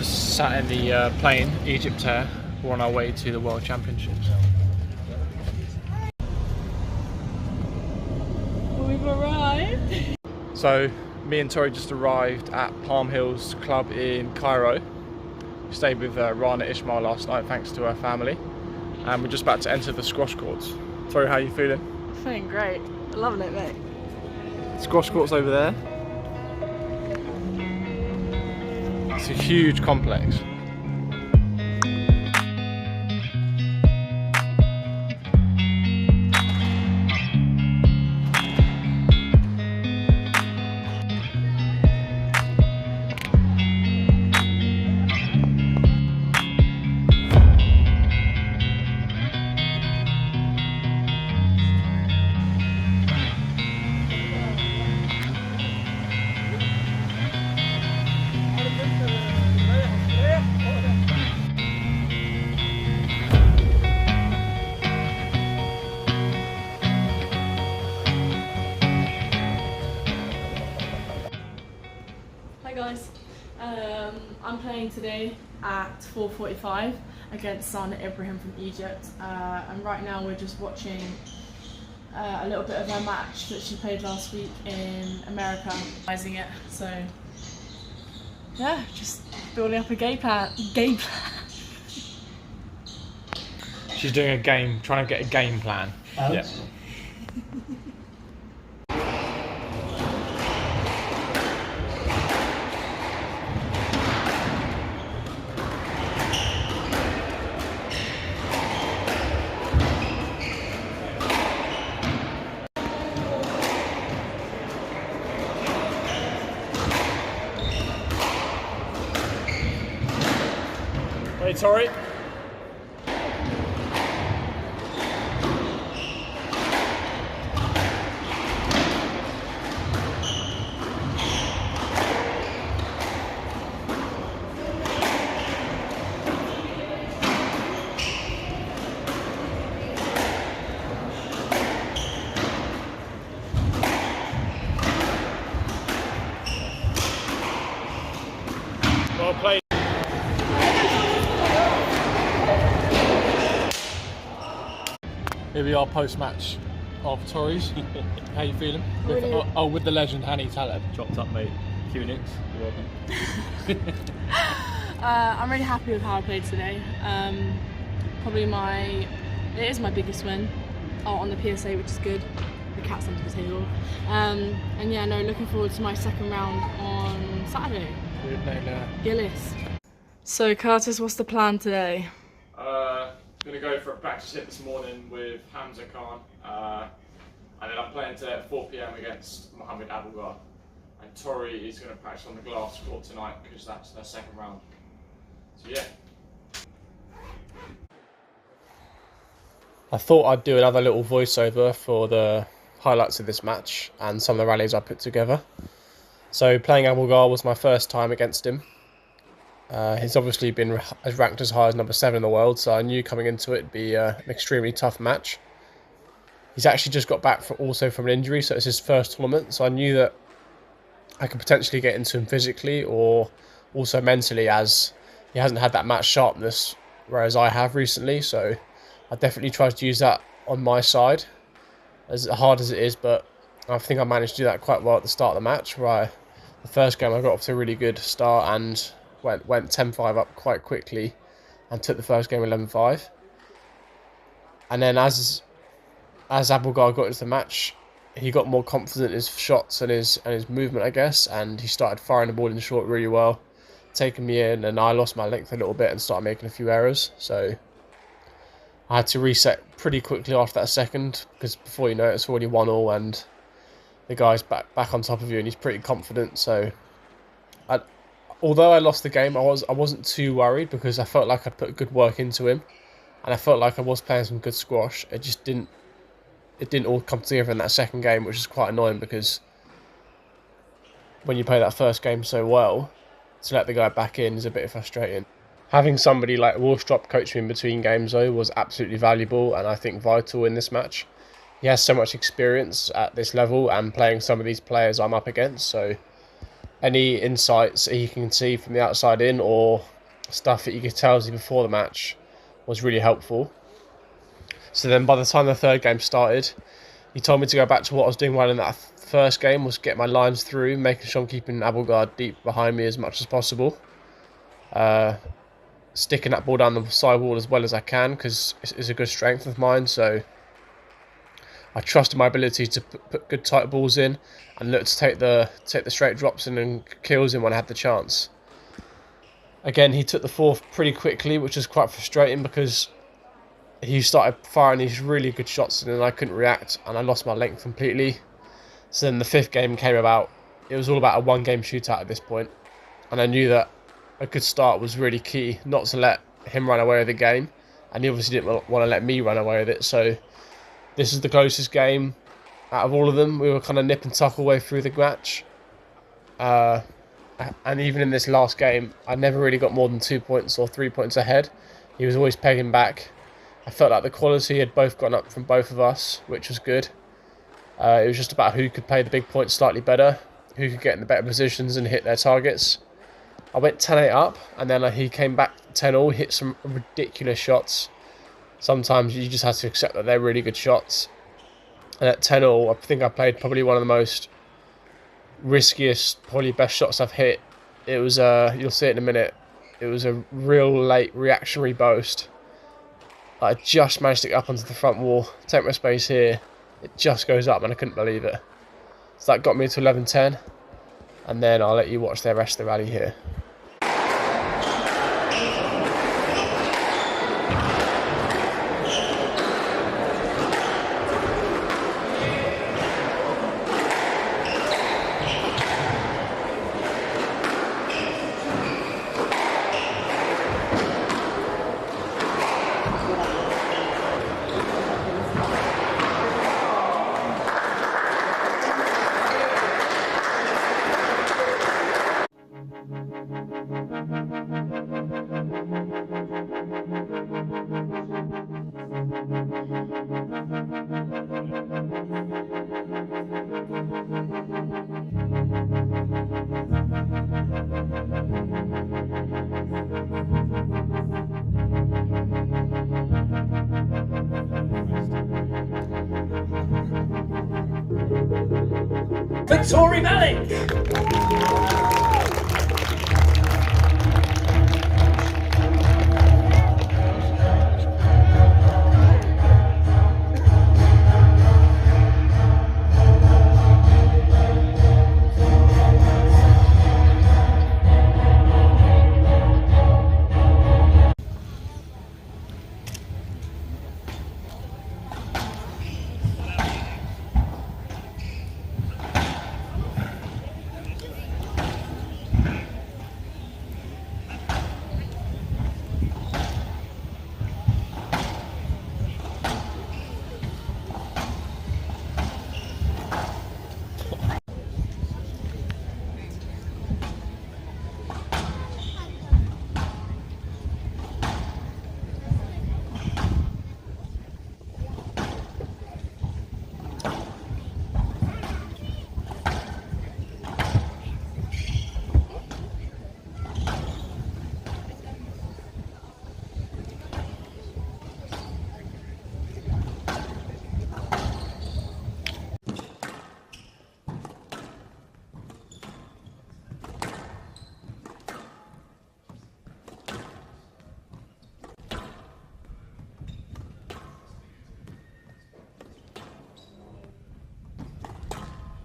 just sat in the plane, Egypt Air. We're on our way to the World Championships. We've arrived. So, me and Torrie just arrived at Palm Hills Club in Cairo. We stayed with Rana Ishmael last night, thanks to her family. And we're just about to enter the squash courts. Torrie, how are you feeling? I'm feeling great. Loving it, mate. Squash courts over there. It's a huge complex. Guys, I'm playing today at 4:45 against Sana Ibrahim from Egypt, and right now we're just watching a little bit of her match that she played last week in America, analysing it. So yeah, just building up a game plan. She's doing a game, trying to get a game plan. Yeah. Hey, Torrie. Well played. Here we are post-match of Torrie's. How you feeling? With the legend Hani Taleb. Chopped up, mate. Q-Nix, you're welcome. I'm really happy with how I played today. Probably it is my biggest win on the PSA, which is good. The cat's under the table. And yeah, no, looking forward to my second round on Saturday. Gillis. So Curtis, what's the plan today? Gonna go for a practice hit this morning with Hamza Khan, and then I'm playing today at 4 PM against Mohammed Abulgar. And Torrie is gonna practice on the glass court tonight because that's their second round. So yeah. I thought I'd do another little voiceover for the highlights of this match and some of the rallies I put together. So playing Abulgar was my first time against him. He's obviously been ranked as high as number 7 in the world, so I knew coming into it it'd be an extremely tough match. He's actually just got back also from an injury, so it's his first tournament, so I knew that I could potentially get into him physically or also mentally, as he hasn't had that match sharpness, whereas I have recently, so I definitely tried to use that on my side, as hard as it is, but I think I managed to do that quite well at the start of the match, where the first game I got off to a really good start and went 10-5 up quite quickly and took the first game 11-5. And then as Abulgar got into the match, he got more confident in his shots and his movement, I guess, and he started firing the ball in short really well, taking me in, and I lost my length a little bit and started making a few errors. So I had to reset pretty quickly after that second, because before you know it, it's already 1-1 and the guy's back on top of you and he's pretty confident. So although I lost the game, I wasn't too worried because I felt like I'd put good work into him, and I felt like I was playing some good squash. It just didn't all come together in that second game, which is quite annoying because when you play that first game so well, to let the guy back in is a bit frustrating. Having somebody like Wolfstrop coach me in between games though was absolutely valuable and I think vital in this match. He has so much experience at this level and playing some of these players I'm up against, so any insights he can see from the outside in or stuff that he tells you before the match was really helpful. So then by the time the third game started, he told me to go back to what I was doing well in that first game, was get my lines through, making sure I'm keeping Abelgard deep behind me as much as possible. Sticking that ball down the sidewall as well as I can, because it's a good strength of mine. So I trusted my ability to put good tight balls in and look to take the straight drops in and kills in when I had the chance. Again, he took the fourth pretty quickly, which was quite frustrating because he started firing these really good shots and then I couldn't react and I lost my length completely. So then the fifth game came about. It was all about a one-game shootout at this point, and I knew that a good start was really key, not to let him run away with the game, and he obviously didn't want to let me run away with it. So this is the closest game out of all of them. We were kind of nip and tuck all the way through the match. And even in this last game, I never really got more than 2 points or 3 points ahead. He was always pegging back. I felt like the quality had both gone up from both of us, which was good. It was just about who could play the big points slightly better, who could get in the better positions and hit their targets. I went 10-8 up, and then he came back 10-all, hit some ridiculous shots. Sometimes you just have to accept that they're really good shots. And at 10-all, I think I played probably one of the most riskiest, probably best shots I've hit. It was, you'll see it in a minute, it was a real late reactionary boast. I just managed to get up onto the front wall, take my space here, it just goes up and I couldn't believe it. So that got me to 11-10, and then I'll let you watch the rest of the rally here. Team Malik!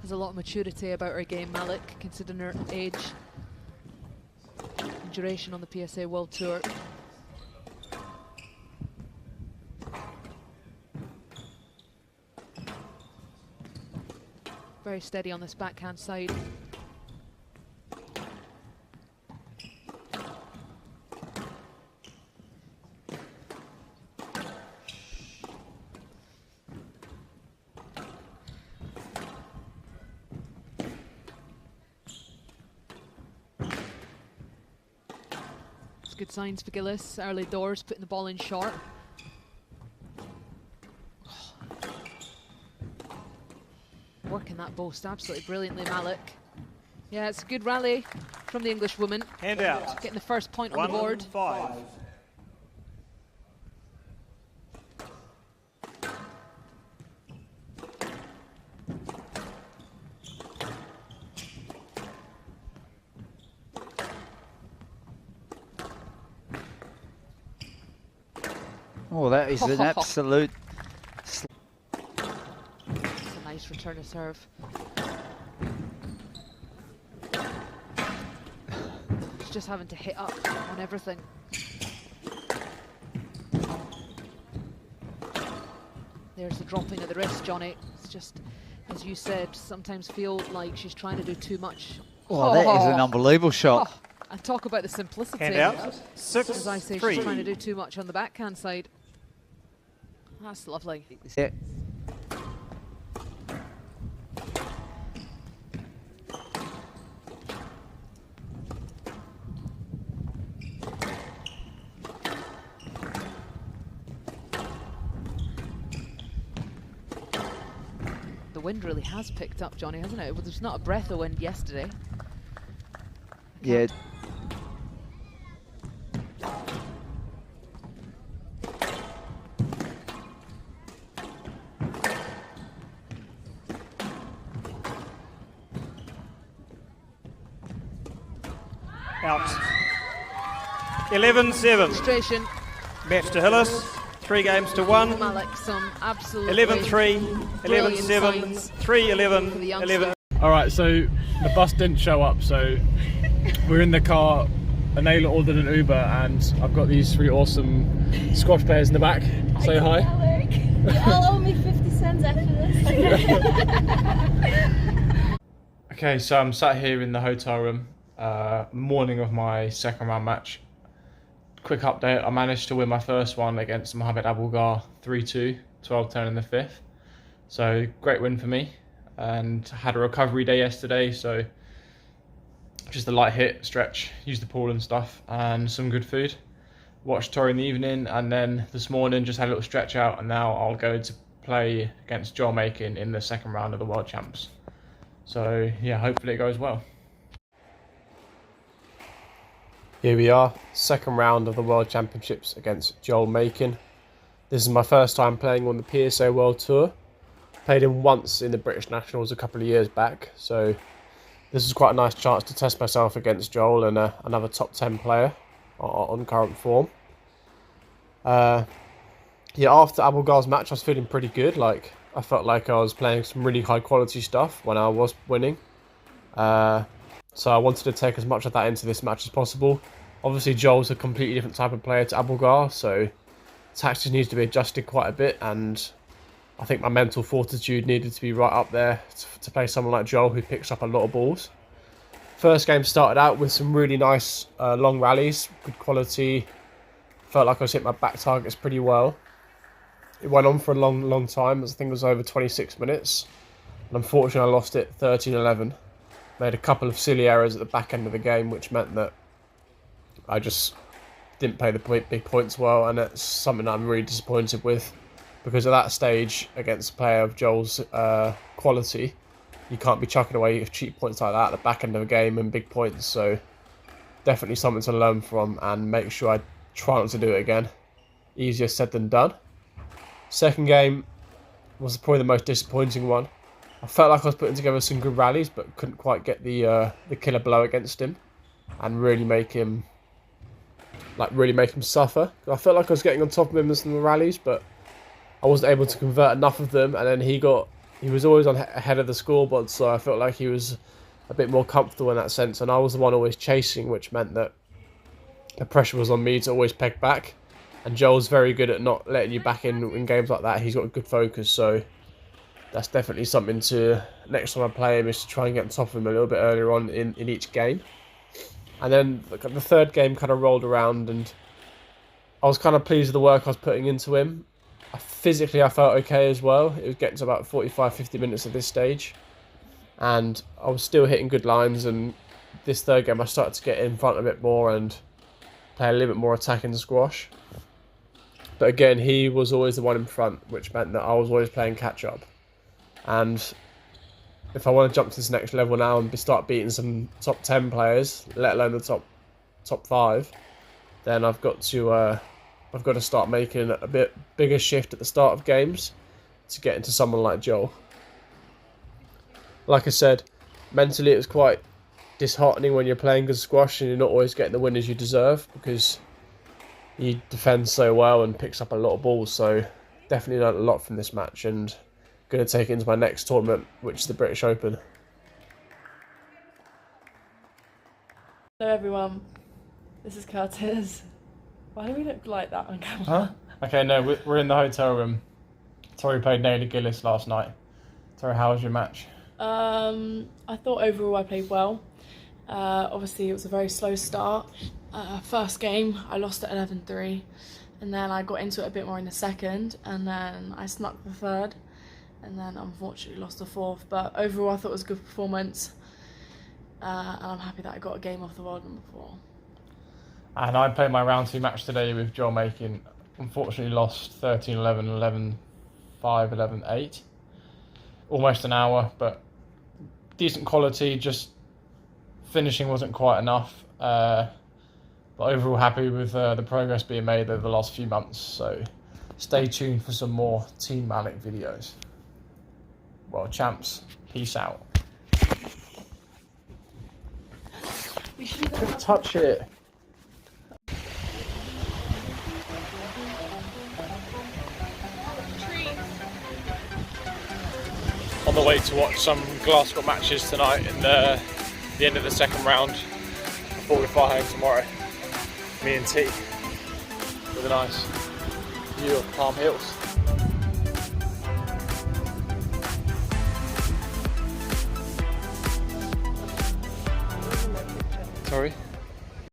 There's a lot of maturity about her game, Malik, considering her age and duration on the PSA World Tour. Very steady on this backhand side. Good signs for Gillis, early doors, putting the ball in short. Working that boast absolutely brilliantly, Malik. Yeah, it's a good rally. from the English woman. Hand out. Getting the first point on the board. 1-5. Oh, that is an absolute... It's a nice return of serve. She's just having to hit up on everything. There's the dropping of the wrist, Johnny. It's just, as you said, sometimes feel like she's trying to do too much. Oh, that is an unbelievable shot. Oh, and talk about the simplicity. Hand out. As I say, 6-3. she's trying to do too much on the backhand side. That's lovely. Yeah. The wind really has picked up, Johnny, hasn't it? Well, there's not a breath of wind yesterday. Yeah. Out. 11-7. Demonstration. Match to Hillis. 3 games to 1. Malik, some absolutely 11-3. brilliant 11-7. signs 3-11. for the youngster. 11. All right, so the bus didn't show up, so we're in the car. Anela ordered an Uber, and I've got these 3 awesome squash players in the back. Say hi. Malik. You all owe me 50 cents after this. Okay, so I'm sat here in the hotel room, morning of my second round match. Quick update, I managed to win my first one against Mohamed Abulgar 3-2, 12-10 in the 5th. So great win for me, and had a recovery day yesterday, so just a light hit, stretch, use the pool and stuff, and some good food. Watched Torrie in the evening, and then this morning just had a little stretch out, and now I'll go to play against Joel Makin in the second round of the World Champs. So yeah, hopefully it goes well. Here we are, second round of the World Championships against Joel Makin. This is my first time playing on the PSA World Tour. Played him once in the British Nationals a couple of years back, so this is quite a nice chance to test myself against Joel and another top 10 player on current form. Yeah, after Abulgar's match I was feeling pretty good. Like, I felt like I was playing some really high quality stuff when I was winning. So I wanted to take as much of that into this match as possible. Obviously Joel's a completely different type of player to Abulgar, so tactics needs to be adjusted quite a bit, and I think my mental fortitude needed to be right up there to play someone like Joel, who picks up a lot of balls. First game started out with some really nice long rallies, good quality. Felt like I was hitting my back targets pretty well. It went on for a long time. I think it was over 26 minutes. And unfortunately I lost it 13-11. Made a couple of silly errors at the back end of the game, which meant that I just didn't play the big points well, and that's something I'm really disappointed with, because at that stage, against a player of Joel's quality, you can't be chucking away cheap points like that at the back end of a game and big points. So definitely something to learn from, and make sure I try not to do it again. Easier said than done. Second game was probably the most disappointing one. I felt like I was putting together some good rallies, but couldn't quite get the killer blow against him, and really make him suffer. I felt like I was getting on top of him in some of the rallies, but I wasn't able to convert enough of them. And then he was always ahead of the scoreboard, so I felt like he was a bit more comfortable in that sense, and I was the one always chasing, which meant that the pressure was on me to always peg back. And Joel's very good at not letting you back in games like that. He's got good focus, so that's definitely something to, next time I play him, is to try and get on top of him a little bit earlier on in each game. And then the third game kind of rolled around, and I was kind of pleased with the work I was putting into him. Physically, I felt okay as well. It was getting to about 45-50 minutes at this stage, and I was still hitting good lines. And this third game, I started to get in front a bit more and play a little bit more attacking squash. But again, he was always the one in front, which meant that I was always playing catch-up. And if I want to jump to this next level now and start beating some top 10 players, let alone the top 5, then I've got to start making a bit bigger shift at the start of games to get into someone like Joel. Like I said, mentally it was quite disheartening when you're playing good squash and you're not always getting the winners you deserve, because he defends so well and picks up a lot of balls. So definitely learned a lot from this match, and going to take it into my next tournament, which is the British Open. Hello everyone, this is Curtis. Why do we look like that on camera? Huh? Okay, no, we're in the hotel room. Torrie played Naylor Gillis last night. Torrie, how was your match? I thought overall I played well. Obviously it was a very slow start. First game I lost at 11-3, and then I got into it a bit more in the second, and then I snuck the third, and then unfortunately lost the fourth. But overall I thought it was a good performance, and I'm happy that I got a game off the world number 4. And I played my round 2 match today with Joel Makin. Unfortunately lost 13-11, 11-5, 11-8. Almost an hour, but decent quality, just finishing wasn't quite enough. But overall happy with the progress being made over the last few months. So stay tuned for some more Team Malik videos. Well, champs, peace out. Don't touch it. On the way to watch some Glasgow matches tonight in the end of the second round before we fly home tomorrow. Me and T with a nice view of Palm Hills. Sorry.